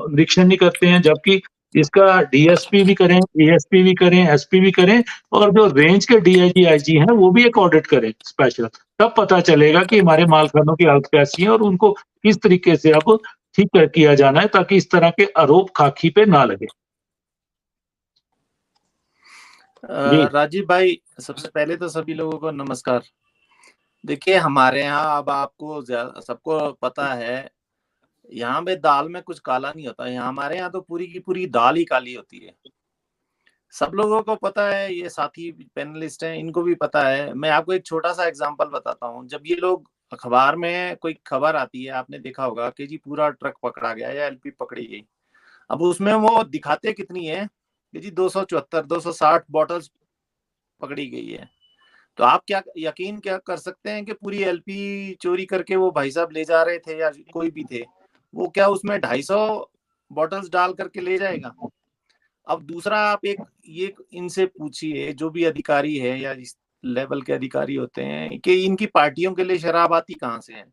निरीक्षण नहीं करते हैं, जबकि इसका डीएसपी भी करें, एएसपी भी करें, एसपी भी करें, और जो रेंज के डीआईजी आईजी हैं वो भी एक ऑडिट करें स्पेशल, तब पता चलेगा कि हमारे मालखानों की हालत कैसी है और उनको किस तरीके से अब ठीक किया जाना है, ताकि इस तरह के आरोप खाकी पे ना लगे। राजीव भाई, सबसे पहले तो सभी लोगों को नमस्कार। देखिए, हमारे यहाँ अब आपको सबको पता है, यहाँ पे दाल में कुछ काला नहीं होता। यहाँ हमारे यहाँ तो पूरी की पूरी दाल ही काली होती है। सब लोगों को पता है, ये साथी पैनलिस्ट हैं, इनको भी पता है। मैं आपको एक छोटा सा एग्जांपल बताता हूँ। जब ये लोग अखबार में कोई खबर आती है, आपने देखा होगा कि जी पूरा ट्रक पकड़ा गया या एलपी पकड़ी गई, अब उसमें वो दिखाते कितनी है कि जी 274 260 बॉटल्स पकड़ी गई है। तो आप क्या यकीन क्या कर सकते हैं कि पूरी एलपी चोरी करके वो भाई साहब ले जा रहे थे, या कोई भी थे, वो क्या उसमें 250 बॉटल्स डाल करके ले जाएगा? अब दूसरा, आप ये इनसे पूछिए, जो भी अधिकारी है या इस लेवल के अधिकारी होते हैं, कि इनकी पार्टियों के लिए शराब आती कहाँ से है?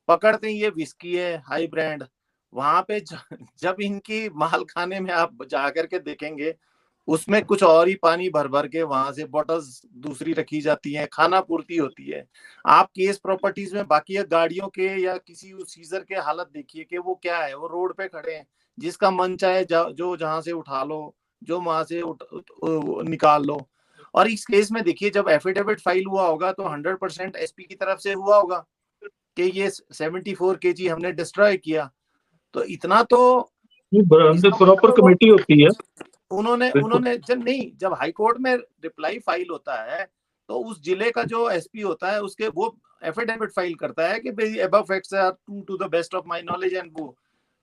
पकड़ते हैं ये विस्की है, हाई ब्रांड। वहां पे जब इनकी माल खाने में आप जाकर के देखेंगे, उसमें कुछ और ही पानी भर भर के वहां से बॉटल्स दूसरी रखी जाती हैं, खाना पूर्ति होती है। आप केस प्रॉपर्टीज में बाकी गाड़ियों के या किसी सीजर के हालत देखिए कि वो क्या है, वो रोड पे खड़े हैं, जिसका मन चाहे जो जहां से उठा लो, जो वहां से निकाल लो। और इस केस में देखिए, जब एफिडेविट फाइल हुआ होगा तो 100% एसपी की तरफ से हुआ होगा कि ये 74 kg हमने डिस्ट्रॉय किया। तो इतना तो प्रॉपर कमेटी होती है। उन्होंने जब हाई कोर्ट में रिप्लाई फाइल होता है, तो उस जिले का जो एसपी होता है, उसके वो एफिडेविट फाइल करता है कि above facts are true to the best of my knowledge and वो।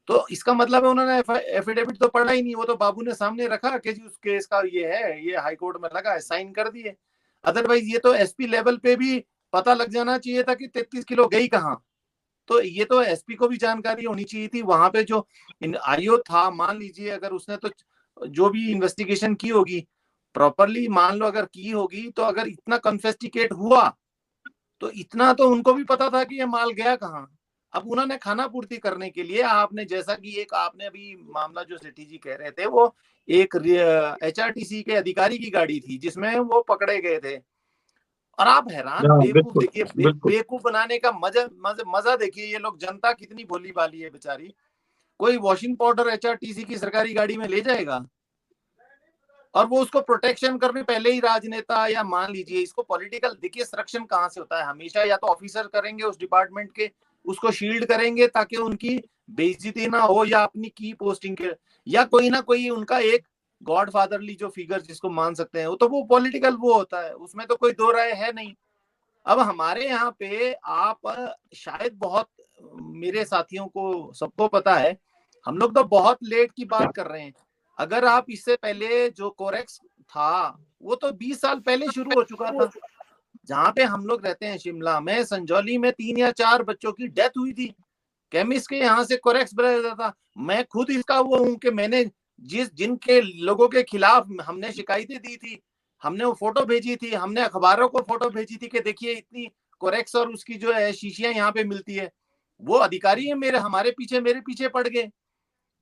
तो इसका मतलब है उन्होंने एफिडेविट तो पढ़ा ही नहीं, वो तो बाबू ने सामने रखा कि जी उस केस का ये है, ये हाई कोर्ट में लगा है, साइन कर दिए। अदरवाइज ये तो एसपी लेवल पे भी पता लग जाना चाहिए था कि 33 किलो गई कहाँ। तो ये तो एसपी को भी जानकारी होनी चाहिए थी। वहां पे जो आईओ था, मान लीजिए अगर उसने तो जो भी इन्वेस्टिगेशन की होगी प्रॉपरली, मान लो अगर की होगी, तो अगर इतना कन्फेस्टिकेट हुआ तो इतना तो उनको भी पता था कि ये माल गया कहाँ। अब उन्होंने खाना पूर्ति करने के लिए, आपने जैसा कि एक आपने अभी मामला जो सेठी जी कह रहे थे, वो एक एचआरटीसी के अधिकारी की गाड़ी थी जिसमें वो पकड़े गए थे। और आप हैरान, बेवकूफ देखिए, बेवकूफ बनाने का मजा देखिए। ये लोग, जनता कितनी भोली भाली है बेचारी। कोई वॉशिंग पाउडर HRTC की सरकारी गाड़ी में ले जाएगा? और वो उसको प्रोटेक्शन करने पहले ही राजनेता, या मान लीजिए इसको पॉलिटिकल, देखिए संरक्षण कहाँ से होता है, हमेशा या तो ऑफिसर करेंगे उस डिपार्टमेंट के, उसको शील्ड करेंगे ताकि उनकी बेइज्जती ना हो, या अपनी की पोस्टिंग के, या कोई ना कोई उनका एक गॉडफादरली जो फिगर जिसको मान सकते हैं, वो तो वो पॉलिटिकल वो होता है, उसमें तो कोई दो राय है नहीं। अब हमारे यहाँ पे आप शायद बहुत, मेरे साथियों को सबको पता है, हम लोग तो बहुत लेट की बात कर रहे हैं। अगर आप इससे पहले जो कोरेक्स था वो तो 20 साल पहले शुरू हो चुका था। जहाँ पे हम लोग रहते हैं शिमला में, संजौली में 3 या 4 बच्चों की डेथ हुई थी, केमिस्ट के यहाँ से कोरेक्स बनाया जाता था। मैं खुद इसका वो हूँ कि मैंने जिनके लोगों के खिलाफ हमने शिकायतें दी थी, हमने वो फोटो भेजी थी, हमने अखबारों को फोटो भेजी थी कि देखिए इतनी कोरेक्स और उसकी जो है शीशियां यहाँ पे मिलती है। वो अधिकारी है मेरे पीछे पड़ गए,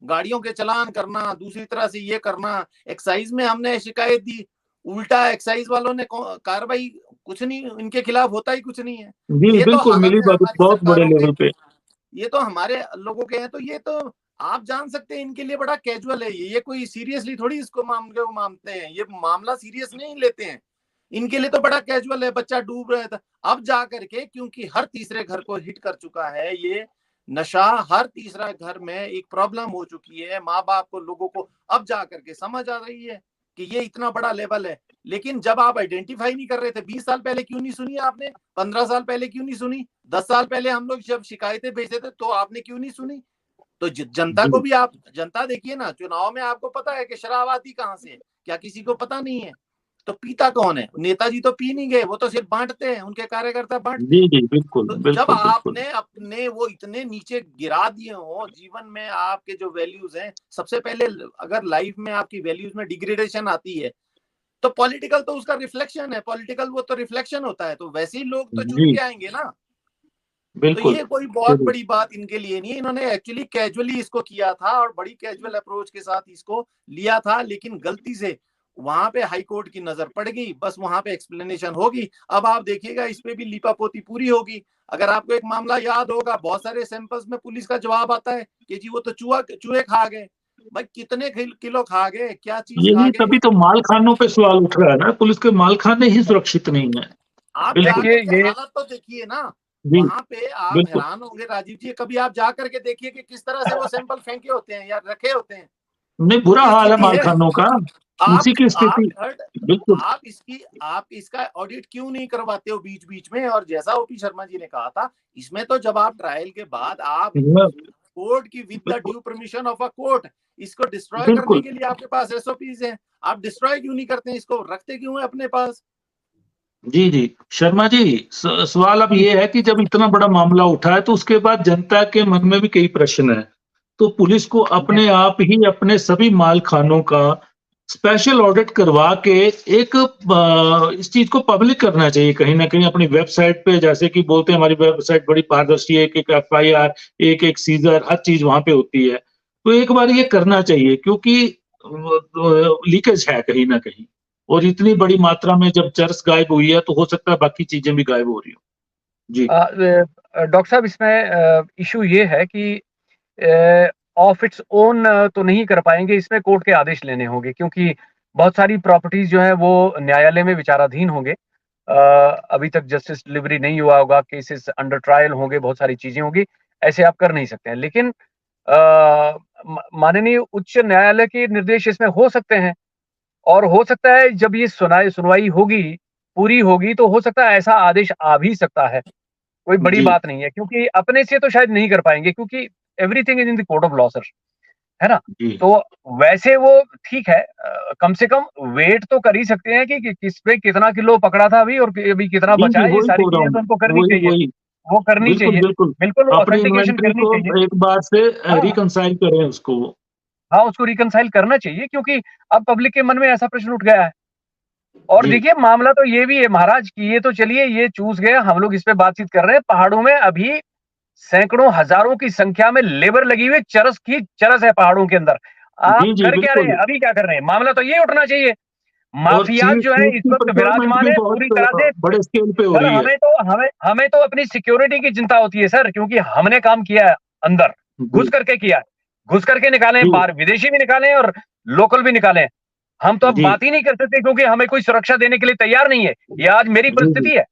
गाड़ियों के चलान करना, दूसरी तरह से ये करना। एक्साइज में हमने शिकायत दी, उल्टा एक्साइज वालों ने कार्रवाई, कुछ नहीं, इनके खिलाफ होता ही कुछ नहीं है। जी ये तो बिल्कुल, हालत मिली है बात हमारी बहुत बड़े सरकारों लेवल के, पे। ये तो हमारे लोगों के हैं, तो ये तो आप जान सकते हैं इनके लिए बड़ा कैजुअल है। ये कोई सीरियसली थोड़ी इसको मामले को मानते हैं, ये मामला सीरियस नहीं लेते हैं, इनके लिए तो बड़ा कैजुअल है। बच्चा डूब रहा था, अब जा करके, क्योंकि हर तीसरे घर को हिट कर चुका है ये नशा, हर तीसरा घर में एक प्रॉब्लम हो चुकी है, माँ बाप को, लोगों को अब जा करके समझ आ रही है कि ये इतना बड़ा लेवल है। लेकिन जब आप आइडेंटिफाई नहीं कर रहे थे, 20 साल पहले क्यों नहीं सुनी आपने, 15 साल पहले क्यों नहीं सुनी, 10 साल पहले हम लोग जब शिकायतें भेजते थे तो आपने क्यों नहीं सुनी? तो जनता को भी आप, जनता देखिए ना, चुनाव में आपको पता है कि शराब आती कहाँ से है, क्या किसी को पता नहीं है? तो पीता कौन है? नेताजी तो पी नहीं गए, वो तो सिर्फ बांटते हैं, उनके कार्यकर्ता बांटते हैं। जी बिल्कुल तो जब बिल्कुल बिल्कुल। आपने अपने वो इतने नीचे गिरा दिए हो, जीवन में आपके जो वैल्यूज हैं, सबसे पहले अगर लाइफ में आपकी वैल्यूज में डिग्रेडेशन आती है, तो पॉलिटिकल तो उसका रिफ्लेक्शन है, पॉलिटिकल वो तो रिफ्लेक्शन होता है, तो वैसे ही लोग तो चुन जी के आएंगे ना। तो बिल्कुल। ये कोई बहुत बड़ी बात इनके लिए नहीं है, इन्होंने एक्चुअली कैजुअली इसको किया था और बड़ी कैजुअल अप्रोच के साथ इसको लिया था, लेकिन गलती से वहां पे हाई कोर्ट की नजर पड़ गई, बस वहां पे एक्सप्लेनेशन होगी। अब आप देखिएगा इस पे भी लीपापोती पूरी होगी। अगर आपको एक मामला याद होगा, बहुत सारे सैंपल्स में पुलिस का जवाब आता है कि जी वो तो चूहे खा गए। भाई कितने किलो खा गए, क्या चीज खा यही गए? तभी तो माल खानों पे सवाल उठ रहा है ना, पुलिस के माल खाने ही सुरक्षित नहीं है। आप बिल्कुल। जाकर के देखिए ये हालत तो देखिए ना, जी वहां पे आप बिल्कुल। हैरान होंगे राजीव जी, कभी आप जा करके देखिए कि किस तरह से वो सैंपल फेंके होते हैं या रखे होते हैं। नहीं, बुरा उनकी हाल है स्थिति माल है, खानों का, उसी की आप स्थिति। थर्ड, बिल्कुल। आप इसका ऑडिट क्यों नहीं करवाते हो बीच बीच में? और जैसा ओपी शर्मा जी ने कहा था, इसमें तो जब आप ट्रायल के बाद आप कोर्ट की with the due permission of a court इसको डिस्ट्रॉय करने बिल्कुल। के लिए आपके पास SOPs हैं, आप डिस्ट्रॉय क्यों नहीं करते हैं इसको, रखते क्यों है अपने पास? जी शर्मा जी, सवाल अब ये है कि जब इतना बड़ा मामला उठा है तो उसके बाद जनता के मन में भी कई प्रश्न है, तो पुलिस को अपने आप ही अपने सभी माल खानों का स्पेशल ऑडिट करवा के एक इस चीज को पब्लिक करना चाहिए कहीं ना कहीं अपनी वेबसाइट पे, जैसे कि बोलते हैं हमारी वेबसाइट बड़ी पारदर्शी है, एक FIR, एक सीजर, हर चीज वहां पे होती है। तो एक बार ये करना चाहिए, क्योंकि लीकेज है कहीं ना कहीं, और इतनी बड़ी मात्रा में जब चरस गायब हुई है तो हो सकता है बाकी चीजें भी गायब हो रही हो। जी डॉक्टर साहब, इसमें इशू ये है कि ऑफ इट्स ओन तो नहीं कर पाएंगे, इसमें कोर्ट के आदेश लेने होंगे, क्योंकि बहुत सारी प्रॉपर्टीज जो है वो न्यायालय में विचाराधीन होंगे। अभी तक जस्टिस डिलीवरी नहीं हुआ होगा, केसेस अंडर ट्रायल होंगे, बहुत सारी चीजें होंगी, ऐसे आप कर नहीं सकते हैं। लेकिन माननीय उच्च न्यायालय के निर्देश इसमें हो सकते हैं, और हो सकता है जब ये सुनवाई होगी, पूरी होगी, तो हो सकता है ऐसा आदेश आ भी सकता है। कोई बड़ी जी बात नहीं है, क्योंकि अपने से तो शायद नहीं कर पाएंगे, क्योंकि everything is in the court of law sir, है ना? जी तो वैसे वो ठीक है, कम से कम वेट तो कर ही सकते हैं कि किस पे कितना किलो पकड़ा था अभी, और अभी कितना जी बचा जी है, ये वही सारी बोल रहा चीजें तो हूँ, उनको करनी वही चाहिए, वही वो करनी बिल्कुल चाहिए, बिल्कुल। बिल्कुल अपनी ऑथेंटिकेशन इन्वेंट्री करनी को चाहिए। एक बार से हाँ रिकंसाइल करें उसको। हाँ, उसको रिकंसाइल करना चाहिए, क्योंकि अब पब्लिक के मन में ऐसा प्रश्न उठ गया है। और जी देखिए मामला तो ये भी है महाराज कि ये तो चलिए ये चूस गए, हम लोग इस पे बातचीत कर रहे हैं, पहाड़ों में अभी सैकड़ों हजारों की संख्या में लेबर लगी हुई, चरस है पहाड़ों के अंदर। आप जी जी कर क्या रहे बिल्कुल। हैं, अभी क्या कर रहे हैं? मामला तो ये उठना चाहिए। और माफियाज चीज जो है चीज इस की वक्त प्रोक्योरमेंट विराजमान भी है बहुत पूरी तरह से। बड़े स्केल पे हो सर रही है। हमें तो अपनी सिक्योरिटी की चिंता होती है सर, क्योंकि हमने काम किया है अंदर, जी घुस करके किया है, घुस करके निकालें, बाहर विदेशी भी निकालें और लोकल भी निकालें। हम तो अब बात ही नहीं कर सकते क्योंकि हमें कोई सुरक्षा देने के लिए तैयार नहीं है। ये आज मेरी परिस्थिति है।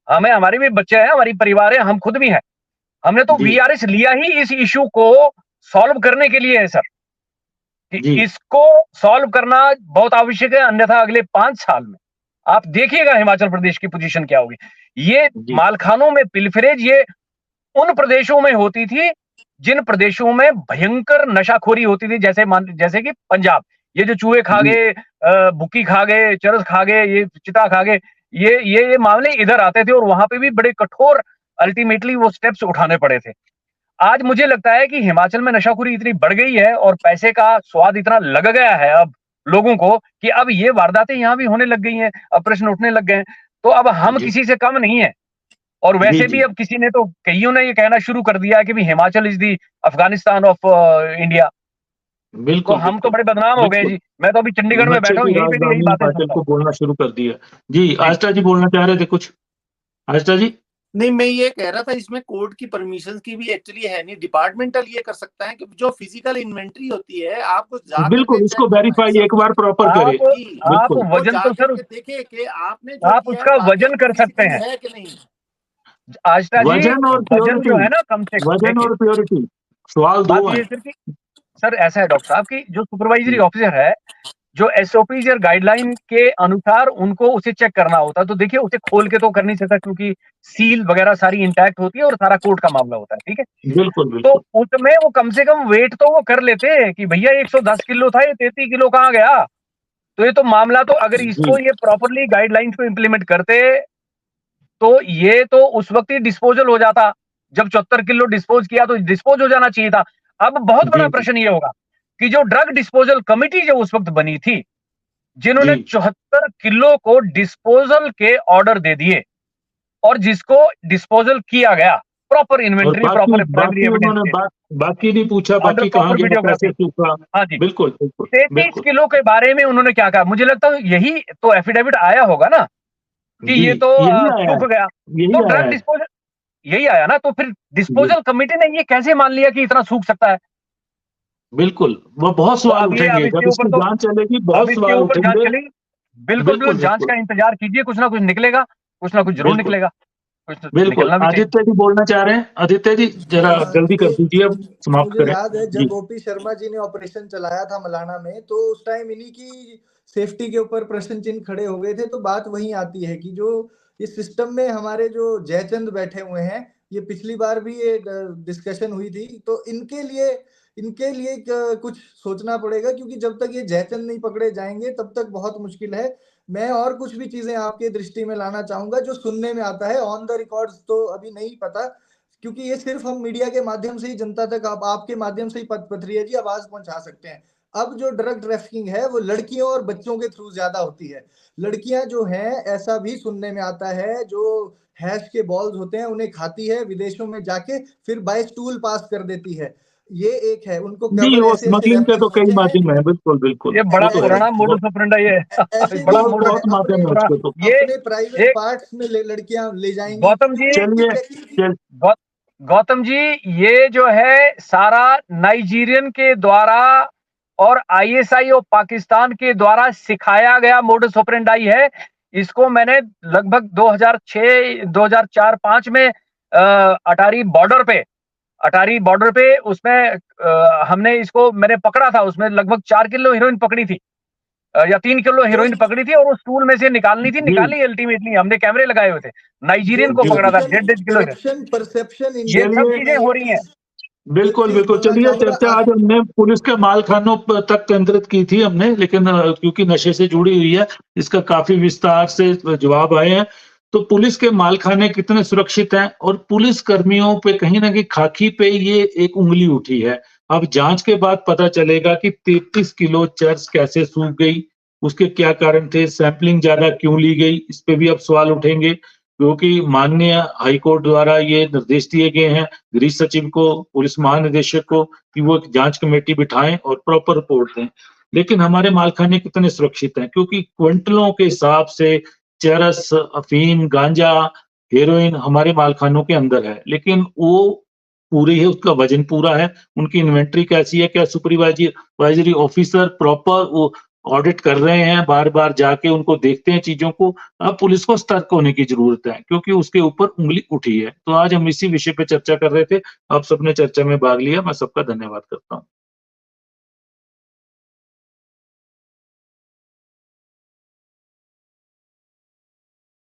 हमें, हमारे भी बच्चे हैं, हमारी परिवार है, हम खुद भी हैं। हमने तो वीआरएस लिया ही इस इश्यू को सॉल्व करने के लिए है सर, कि इसको सॉल्व करना बहुत आवश्यक है, अन्यथा अगले 5 साल में आप देखिएगा हिमाचल प्रदेश की पोजीशन क्या होगी। ये मालखानों में पिलफरेज ये उन प्रदेशों में होती थी जिन प्रदेशों में भयंकर नशाखोरी होती थी, जैसे कि पंजाब। ये जो चूहे खा गए, बुक्की खा गए, चरस खा गए, ये चिता खा गए, ये मामले इधर आते थे और वहां पे भी बड़े कठोर अल्टीमेटली वो स्टेप्स उठाने पड़े थे। आज मुझे लगता है कि हिमाचल में नशाखोरी इतनी बढ़ गई है और पैसे का स्वाद इतना लग गया है अब लोगों को कि अब ये वारदातें यहाँ भी होने लग गई हैं, अब प्रश्न उठने लग गए हैं। तो अब हम किसी से कम नहीं है। और वैसे भी अब किसी ने तो, कईयों ने ये कहना शुरू कर दिया है कि भी Himachal is the Afghanistan of India. बिल्कुल, तो हम तो बड़े बदनाम हो गए जी। मैं तो अभी चंडीगढ़ में बैठा हूँ, यही पे यही बातें को बोलना शुरू कर दिया। जी आस्था जी बोलना चाह रहे थे कुछ? आस्था जी? नहीं, मैं ये कह रहा था इसमें कोर्ट की परमिशन की भी एक्चुअली है नहीं, डिपार्टमेंटल ये कर सकता है कि जो फिजिकल इन्वेंटरी होती है आपको बिल्कुल इसको वेरीफाई एक बार प्रॉपर करें। आप वजन तो सर देखे कि आपने आप उसका वजन कर सकते हैं है कि नहीं। आस्था जी, वजन और वजन जो है ना कम से कम, वजन और प्योरिटी सवाल दो है। सर ऐसा है डॉक्टर साहब कि जो सुपरवाइजरी ऑफिसर है, जो एसओपीज या गाइडलाइन के अनुसार उनको उसे चेक करना होता है, तो देखिए उसे खोल के तो कर नहीं सकता क्योंकि सील वगैरह सारी इंटैक्ट होती है और सारा कोर्ट का मामला होता है, ठीक है। बिल्कुल तो उसमें वो कम से कम वेट तो वो कर लेते हैं कि भैया 110 किलो था, ये 33 किलो कहाँ गया। तो ये तो मामला, तो अगर इसको ये प्रॉपरली गाइडलाइंस को इम्प्लीमेंट करते तो ये तो उस वक्त ही डिस्पोजल हो जाता। जब 74 किलो डिस्पोज किया तो डिस्पोज हो जाना चाहिए था। अब बहुत बड़ा प्रश्न ये होगा कि जो ड्रग डिस्पोजल कमिटी जो उस वक्त बनी थी, जिन्होंने 74 किलो को डिस्पोजल के ऑर्डर दे दिए और जिसको डिस्पोजल किया गया, proper inventory, proper primary evidence, बाकी नहीं पूछा, बाकी कहां गया, कैसे सूखा। हाँ जी, बिल्कुल 33 किलो के बारे में उन्होंने क्या कहा, मुझे लगता है यही तो एफिडेविट आया होगा ना कि ये तो सूख गया, तो ड्रग डिस्पोजल यही आया ना। तो फिर डिस्पोजल कमेटी ने ये कैसे मान लिया कि इतना सूख सकता है? बिल्कुल, वो बहुत सवाल उठेंगे जब इसकी जांच चलेगी, बहुत सवाल उठेंगे। बिल्कुल जांच का इंतजार कीजिए, कुछ ना कुछ निकलेगा, कुछ ना कुछ जरूर निकलेगा। बिल्कुल, आदित्य जी बोलना चाह रहे हैं। आदित्य जी जरा जल्दी कर दीजिए, अब समाप्त करें। याद है जब ओपी शर्मा जी ने ऑपरेशन चलाया था मलाना में, तो उस टाइम इन्हीं की सेफ्टी के ऊपर प्रश्न चिन्ह खड़े हो गए थे। तो बात वही आती है कि जो इस सिस्टम में हमारे जो जयचंद बैठे हुए हैं, ये पिछली बार भी ये डिस्कशन हुई थी, तो इनके लिए कुछ सोचना पड़ेगा, क्योंकि जब तक ये जयचंद नहीं पकड़े जाएंगे तब तक बहुत मुश्किल है। मैं और कुछ भी चीजें आपके दृष्टि में लाना चाहूंगा जो सुनने में आता है, ऑन द रिकॉर्ड्स तो अभी नहीं पता, क्योंकि ये सिर्फ हम मीडिया के माध्यम से ही जनता तक, आपके माध्यम से ही पथरिया जी आवाज पहुंचा सकते हैं। अब जो ड्रग ट्रैफिकिंग है वो लड़कियों और बच्चों के थ्रू ज्यादा होती है। लड़कियां जो हैं, ऐसा भी सुनने में आता है, जो हैश के बॉल्स होते हैं उन्हें खाती है, विदेशों में जाके फिर बाय स्टूल पास कर देती है। ये एक है, उनको स्मगलिंग के तो कई माध्यम है। बिल्कुल ये बड़ा पुराना मोडस ऑपरेंडी है, बड़ा बहुत माध्यम है उसके तो। ये प्राइवेट पार्ट्स में लड़कियां ले जाएंगी। गौतम जी ये जो है सारा नाइजीरियन के द्वारा और आईएसआई और पाकिस्तान के द्वारा सिखाया गया मोडस ऑपरेंडी है। इसको मैंने लगभग 2006, 2004-05 में अटारी बॉर्डर पे उसमें हमने इसको मैंने पकड़ा था। उसमें लगभग 4 किलो हीरोइन पकड़ी थी या 3 किलो हीरोइन पकड़ी थी, और उस टूल में से निकाली अल्टीमेटली हमने कैमरे लगाए हुए थे। नाइजीरियन को पकड़ा था 1.5 किलो। ये सब चीजें हो रही हैं। बिल्कुल चलिए, चर्चा आज हमने पुलिस के मालखानों तक केंद्रित की थी हमने, लेकिन क्योंकि नशे से जुड़ी हुई है इसका काफी विस्तार से जवाब आए हैं। तो पुलिस के मालखाने कितने सुरक्षित हैं और पुलिस कर्मियों पे कहीं ना कहीं खाकी पे ये एक उंगली उठी है। अब जांच के बाद पता चलेगा कि 33 किलो चर्स कैसे सूख गई, उसके क्या कारण थे, सैंपलिंग ज्यादा क्यों ली गई, इस पे भी अब सवाल उठेंगे, क्योंकि माननीय हाईकोर्ट द्वारा ये निर्देश दिए गए हैं गृह सचिव को, पुलिस महानिदेशक को कि वो एक जांच कमेटी बिठाएं और प्रॉपर रिपोर्ट दें। लेकिन हमारे मालखाने कितने सुरक्षित हैं, क्योंकि क्विंटलों के हिसाब से चरस, अफीम, गांजा, हेरोइन हमारे मालखानों के अंदर है, लेकिन वो पूरी है, उसका वजन पूरा है, उनकी इन्वेंटरी कैसी है, क्या सुपरवाइजरी ऑफिसर प्रॉपर वो ऑडिट कर रहे हैं, बार-बार जाके उनको देखते हैं चीज़ों को। अब पुलिस को सतर्क होने की ज़रूरत है, क्योंकि उसके ऊपर उँगली उठी है। तो आज हम इसी विषय पे चर्चा कर रहे थे, आप सबने चर्चा में भाग लिया, मैं सबका धन्यवाद करता हूँ।